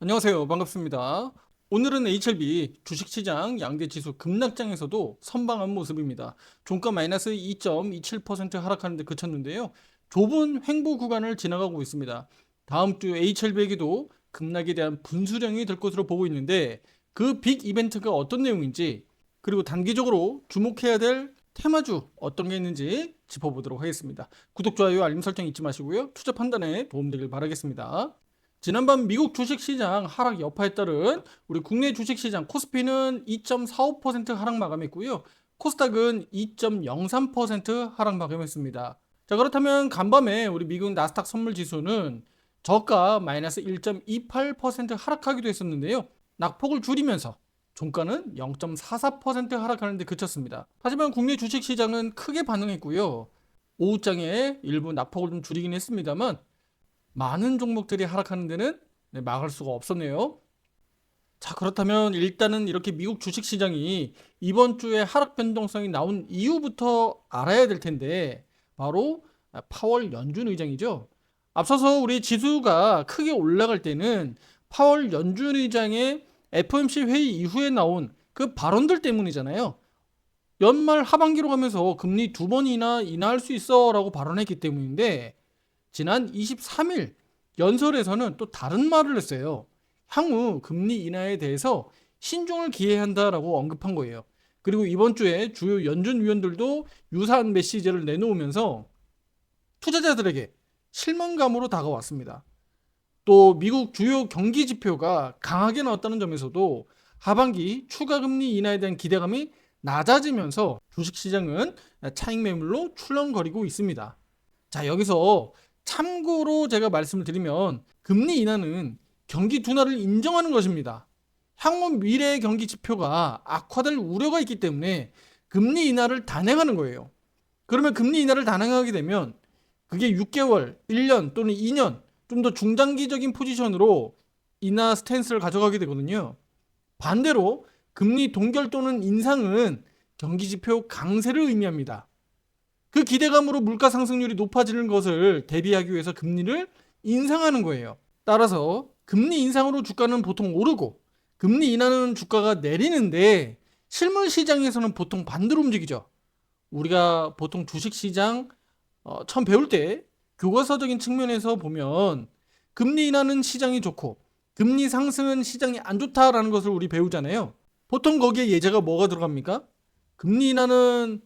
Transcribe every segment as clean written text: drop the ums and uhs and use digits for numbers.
안녕하세요. 반갑습니다. 오늘은 HLB 주식시장 양대지수 급락장에서도 선방한 모습입니다. 종가 마이너스 2.27% 하락하는 데 그쳤는데요. 좁은 횡보 구간을 지나가고 있습니다. 다음 주 HLB에게도 급락에 대한 분수령이 될 것으로 보고 있는데 그 빅 이벤트가 어떤 내용인지, 그리고 단기적으로 주목해야 될 테마주 어떤 게 있는지 짚어보도록 하겠습니다. 구독, 좋아요, 알림 설정 잊지 마시고요. 투자 판단에 도움되길 바라겠습니다. 지난밤 미국 주식시장 하락 여파에 따른 우리 국내 주식시장 코스피는 2.45% 하락 마감했고요. 코스닥은 2.03% 하락 마감했습니다. 자, 그렇다면 간밤에 우리 미국 나스닥 선물지수는 저가 마이너스 1.28% 하락하기도 했었는데요. 낙폭을 줄이면서 종가는 0.44% 하락하는 데 그쳤습니다. 하지만 국내 주식시장은 크게 반응했고요. 오후장에 일부 낙폭을 좀 줄이긴 했습니다만 많은 종목들이 하락하는 데는 막을 수가 없었네요. 자, 그렇다면 일단은 이렇게 미국 주식시장이 이번 주에 하락 변동성이 나온 이유부터 알아야 될 텐데, 바로 파월 연준 의장이죠. 앞서서 우리 지수가 크게 올라갈 때는 파월 연준 의장의 FOMC 회의 이후에 나온 그 발언들 때문이잖아요. 연말 하반기로 가면서 금리 2번이나 인하할 수 있어 라고 발언했기 때문인데, 지난 23일 연설에서는 또 다른 말을 했어요. 향후 금리 인하에 대해서 신중을 기해야 한다라고 언급한 거예요. 그리고 이번 주에 주요 연준 위원들도 유사한 메시지를 내놓으면서 투자자들에게 실망감으로 다가왔습니다. 또 미국 주요 경기 지표가 강하게 나왔다는 점에서도 하반기 추가 금리 인하에 대한 기대감이 낮아지면서 주식시장은 차익 매물로 출렁거리고 있습니다. 자, 여기서 참고로 제가 말씀을 드리면 금리 인하는 경기 둔화를 인정하는 것입니다. 향후 미래의 경기 지표가 악화될 우려가 있기 때문에 금리 인하를 단행하는 거예요. 그러면 금리 인하를 단행하게 되면 그게 6개월, 1년 또는 2년 좀 더 중장기적인 포지션으로 인하 스탠스를 가져가게 되거든요. 반대로 금리 동결 또는 인상은 경기 지표 강세를 의미합니다. 그 기대감으로 물가 상승률이 높아지는 것을 대비하기 위해서 금리를 인상하는 거예요. 따라서 금리 인상으로 주가는 보통 오르고 금리 인하는 주가가 내리는데, 실물 시장에서는 보통 반대로 움직이죠. 우리가 보통 주식 시장 처음 배울 때 교과서적인 측면에서 보면 금리 인하는 시장이 좋고 금리 상승은 시장이 안 좋다라는 것을 우리 배우잖아요. 보통 거기에 예제가 뭐가 들어갑니까? 금리 인하는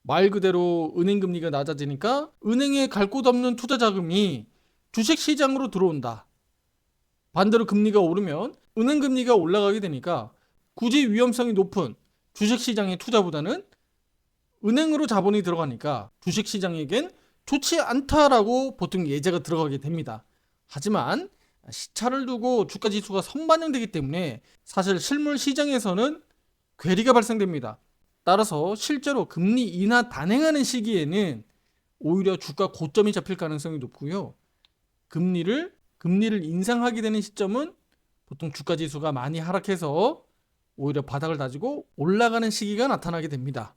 말 그대로 은행 금리가 낮아지니까 은행에 갈 곳 없는 투자 자금이 주식 시장으로 들어온다. 반대로 금리가 오르면 은행 금리가 올라가게 되니까 굳이 위험성이 높은 주식 시장의 투자보다는 은행으로 자본이 들어가니까 주식 시장에겐 좋지 않다라고 보통 예제가 들어가게 됩니다. 하지만 시차를 두고 주가 지수가 선반영되기 때문에 사실 실물 시장에서는 괴리가 발생됩니다. 따라서 실제로 금리 인하 단행하는 시기에는 오히려 주가 고점이 잡힐 가능성이 높고요. 금리를 인상하게 되는 시점은 보통 주가 지수가 많이 하락해서 오히려 바닥을 다지고 올라가는 시기가 나타나게 됩니다.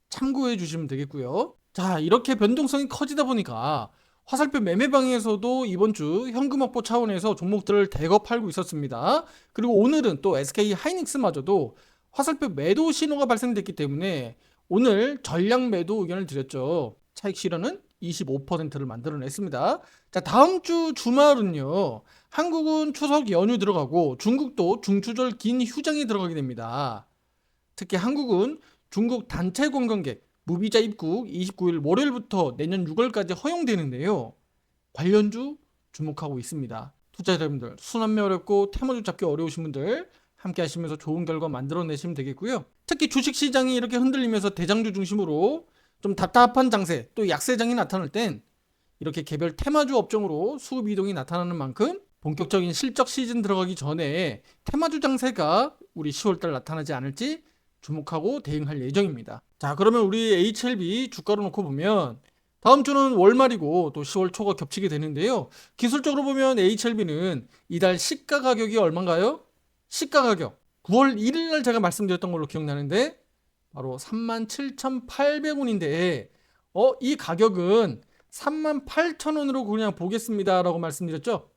참고해 주시면 되겠고요. 자, 이렇게 변동성이 커지다 보니까 화살표 매매방에서도 이번 주 현금 확보 차원에서 종목들을 대거 팔고 있었습니다. 그리고 오늘은 또 SK 하이닉스마저도 화살표 매도 신호가 발생됐기 때문에 오늘 전량 매도 의견을 드렸죠. 차익 실현은 25%를 만들어냈습니다. 자, 다음 주 주말은요, 한국은 추석 연휴 들어가고 중국도 중추절 긴 휴장이 들어가게 됩니다. 특히 한국은 중국 단체 관광객 무비자 입국 29일 월요일부터 내년 6월까지 허용되는데요. 관련주 주목하고 있습니다. 투자자 여러분들, 순환매 어렵고 테마주 잡기 어려우신 분들 함께 하시면서 좋은 결과 만들어내시면 되겠고요. 특히 주식시장이 이렇게 흔들리면서 대장주 중심으로 좀 답답한 장세, 또 약세장이 나타날 땐 이렇게 개별 테마주 업종으로 수급 이동이 나타나는 만큼 본격적인 실적 시즌 들어가기 전에 테마주 장세가 우리 10월달 나타나지 않을지 주목하고 대응할 예정입니다. 자, 그러면 우리 HLB 주가로 놓고 보면 다음 주는 월말이고 또 10월 초가 겹치게 되는데요. 기술적으로 보면 HLB는 이달 시가 가격이 얼마인가요? 시가 가격 9월 1일 날 제가 말씀드렸던 걸로 기억나는데 바로 37,800원인데 이 가격은 38,000원으로 그냥 보겠습니다 라고 말씀드렸죠.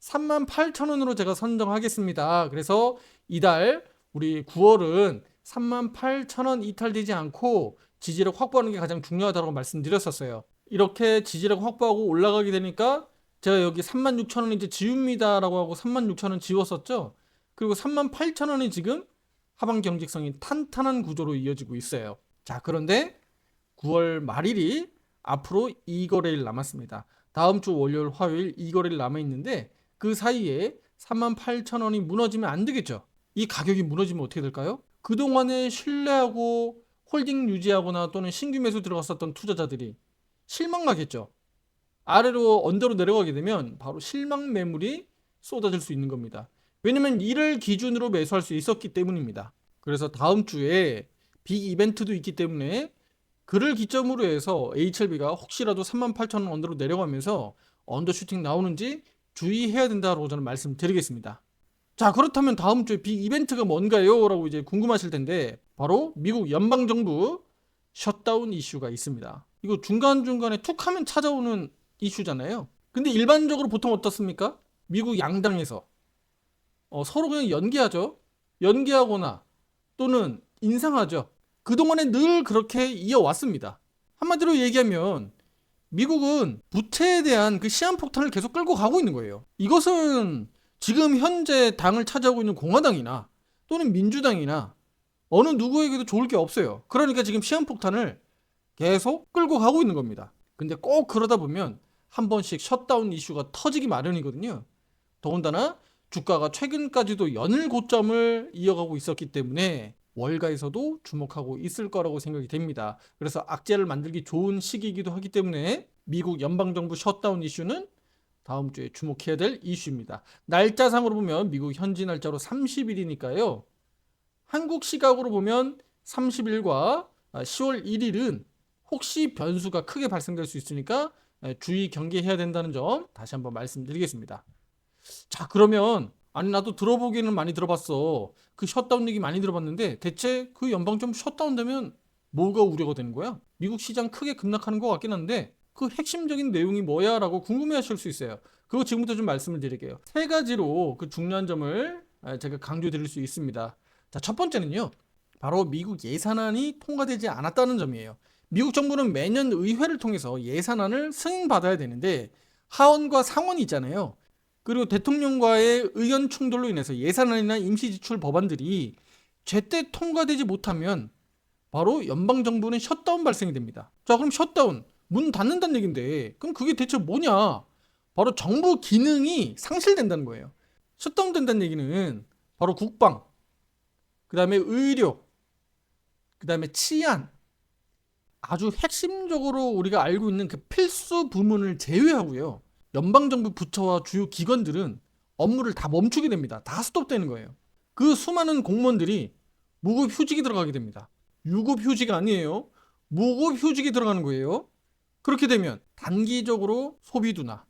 38,000원으로 제가 선정하겠습니다. 그래서 이달 우리 9월은 38,000원 이탈되지 않고 지지력 확보하는 게 가장 중요하다고 말씀드렸었어요. 이렇게 지지력 확보하고 올라가게 되니까 제가 여기 36,000원 이제 지웁니다라고 하고 36,000원 지웠었죠. 그리고 38,000원이 지금 하방 경직성이 탄탄한 구조로 이어지고 있어요. 자, 그런데 9월 말일이 앞으로 2거래일 남았습니다. 다음 주 월요일, 화요일 2거래일 남아있는데 그 사이에 38,000원이 무너지면 안 되겠죠. 이 가격이 무너지면 어떻게 될까요? 그동안에 신뢰하고 홀딩 유지하거나 또는 신규 매수 들어갔었던 투자자들이 실망하겠죠. 아래로 언더로 내려가게 되면 바로 실망 매물이 쏟아질 수 있는 겁니다. 왜냐면 이를 기준으로 매수할 수 있었기 때문입니다. 그래서 다음 주에 빅 이벤트도 있기 때문에 그를 기점으로 해서 HLB가 혹시라도 38,000원 언더로 내려가면서 언더슈팅 나오는지 주의해야 된다고 저는 말씀드리겠습니다. 자, 그렇다면 다음 주에 빅 이벤트가 뭔가요? 라고 이제 궁금하실 텐데 바로 미국 연방정부 셧다운 이슈가 있습니다. 이거 중간중간에 툭 하면 찾아오는 이슈잖아요. 근데 일반적으로 보통 어떻습니까? 미국 양당에서 서로 그냥 연기하죠. 연기하거나 또는 인상하죠. 그동안에 늘 그렇게 이어왔습니다. 한마디로 얘기하면 미국은 부채에 대한 그 시한폭탄을 계속 끌고 가고 있는 거예요. 이것은 지금 현재 당을 차지하고 있는 공화당이나 또는 민주당이나 어느 누구에게도 좋을 게 없어요. 그러니까 지금 시한폭탄을 계속 끌고 가고 있는 겁니다. 근데 꼭 그러다 보면 한 번씩 셧다운 이슈가 터지기 마련이거든요. 더군다나 주가가 최근까지도 연일 고점을 이어가고 있었기 때문에 월가에서도 주목하고 있을 거라고 생각이 됩니다. 그래서 악재를 만들기 좋은 시기이기도 하기 때문에 미국 연방정부 셧다운 이슈는 다음 주에 주목해야 될 이슈입니다. 날짜상으로 보면 미국 현지 날짜로 30일이니까요. 한국 시각으로 보면 30일과 10월 1일은 혹시 변수가 크게 발생될 수 있으니까 주의 경계해야 된다는 점 다시 한번 말씀드리겠습니다. 자, 그러면 아니 나도 들어보기는 많이 들어봤어. 그 셧다운 얘기 많이 들어봤는데 대체 그 연방정부 셧다운 되면 뭐가 우려가 되는 거야? 미국 시장 크게 급락하는 것 같긴 한데 그 핵심적인 내용이 뭐야? 라고 궁금해하실 수 있어요. 그거 지금부터 좀 말씀을 드릴게요. 세 가지로 그 중요한 점을 제가 강조드릴 수 있습니다. 자, 첫 번째는요. 바로 미국 예산안이 통과되지 않았다는 점이에요. 미국 정부는 매년 의회를 통해서 예산안을 승인받아야 되는데 하원과 상원이 있잖아요. 그리고 대통령과의 의견 충돌로 인해서 예산안이나 임시지출 법안들이 제때 통과되지 못하면 바로 연방정부는 셧다운 발생이 됩니다. 자, 그럼 셧다운, 문 닫는다는 얘긴데 그럼 그게 대체 뭐냐? 바로 정부 기능이 상실된다는 거예요. 셧다운 된다는 얘기는 바로 국방, 그 다음에 의료, 그 다음에 치안, 아주 핵심적으로 우리가 알고 있는 그 필수 부문을 제외하고요. 연방정부 부처와 주요 기관들은 업무를 다 멈추게 됩니다. 다 스톱되는 거예요. 그 수많은 공무원들이 무급 휴직이 들어가게 됩니다. 유급 휴직이 아니에요. 무급 휴직이 들어가는 거예요. 그렇게 되면 단기적으로 소비 둔화,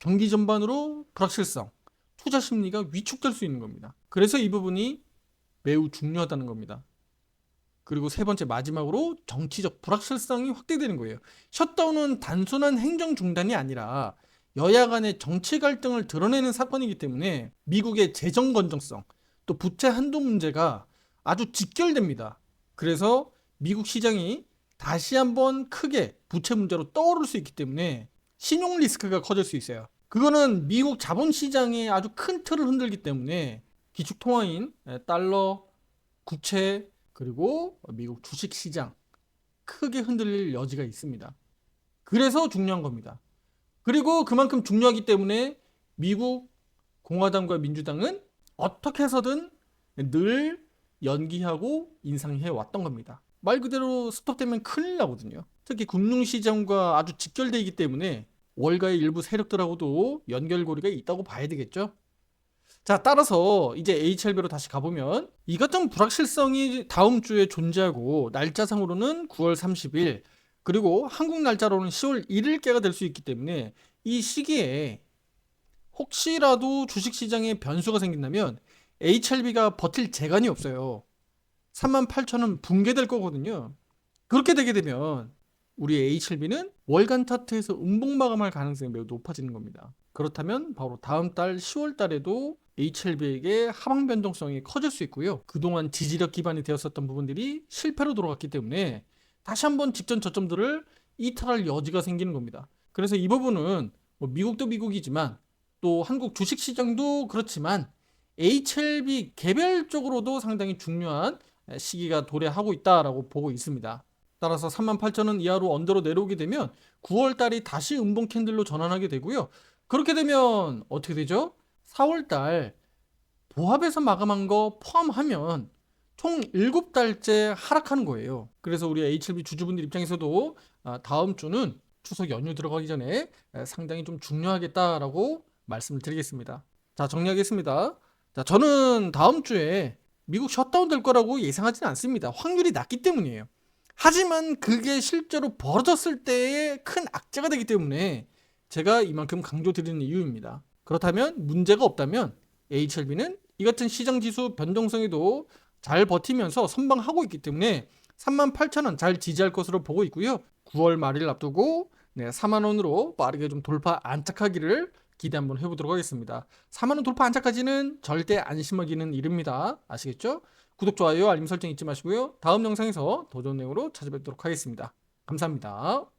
경기 전반으로 불확실성, 투자 심리가 위축될 수 있는 겁니다. 그래서 이 부분이 매우 중요하다는 겁니다. 그리고 세 번째 마지막으로 정치적 불확실성이 확대되는 거예요. 셧다운은 단순한 행정 중단이 아니라 여야 간의 정치 갈등을 드러내는 사건이기 때문에 미국의 재정 건전성, 또 부채 한도 문제가 아주 직결됩니다. 그래서 미국 시장이 다시 한번 크게 부채 문제로 떠오를 수 있기 때문에 신용 리스크가 커질 수 있어요. 그거는 미국 자본시장의 아주 큰 틀을 흔들기 때문에 기축통화인 달러, 국채, 그리고 미국 주식시장 크게 흔들릴 여지가 있습니다. 그래서 중요한 겁니다. 그리고 그만큼 중요하기 때문에 미국 공화당과 민주당은 어떻게 해서든 늘 연기하고 인상해 왔던 겁니다. 말 그대로 스톱되면 큰일 나거든요. 특히 금융시장과 아주 직결되어 있기 때문에 월가의 일부 세력들하고도 연결고리가 있다고 봐야 되겠죠. 자, 따라서 이제 HLB로 다시 가보면 이 같은 불확실성이 다음 주에 존재하고 날짜상으로는 9월 30일 그리고 한국 날짜로는 10월 1일께가 될 수 있기 때문에 이 시기에 혹시라도 주식시장에 변수가 생긴다면 HLB가 버틸 재간이 없어요. 38,000원 붕괴될 거거든요. 그렇게 되게 되면 우리 H7B는 월간 차트에서 음봉 마감할 가능성이 매우 높아지는 겁니다. 그렇다면 바로 다음 달 10월 달에도 H7B에게 하방 변동성이 커질 수 있고요. 그동안 지지력 기반이 되었었던 부분들이 실패로 돌아갔기 때문에 다시 한번 직전 저점들을 이탈할 여지가 생기는 겁니다. 그래서 이 부분은 뭐 미국도 미국이지만 또 한국 주식시장도 그렇지만 HLB 개별적으로도 상당히 중요한 시기가 도래하고 있다라고 보고 있습니다. 따라서 38,000원 이하로 언더로 내려오게 되면 9월 달이 다시 음봉 캔들로 전환하게 되고요. 그렇게 되면 어떻게 되죠? 4월 달 보합에서 마감한 거 포함하면 총 7달째 하락하는 거예요. 그래서 우리 HLB 주주분들 입장에서도 다음 주는 추석 연휴 들어가기 전에 상당히 좀 중요하겠다라고 말씀을 드리겠습니다. 자, 정리하겠습니다. 자, 저는 다음 주에 미국 셧다운 될 거라고 예상하지는 않습니다. 확률이 낮기 때문이에요. 하지만 그게 실제로 벌어졌을 때의 큰 악재가 되기 때문에 제가 이만큼 강조드리는 이유입니다. 그렇다면 문제가 없다면 HLB는 이 같은 시장 지수 변동성에도 잘 버티면서 선방하고 있기 때문에 38,000원 잘 지지할 것으로 보고 있고요. 9월 말일 앞두고 4만 원으로 빠르게 좀 돌파 안착하기를 기대 한번 해보도록 하겠습니다. 4만 원 돌파 안착까지는 절대 안심하기는 이릅니다. 아시겠죠? 구독, 좋아요, 알림 설정 잊지 마시고요. 다음 영상에서 더 좋은 내용으로 찾아뵙도록 하겠습니다. 감사합니다.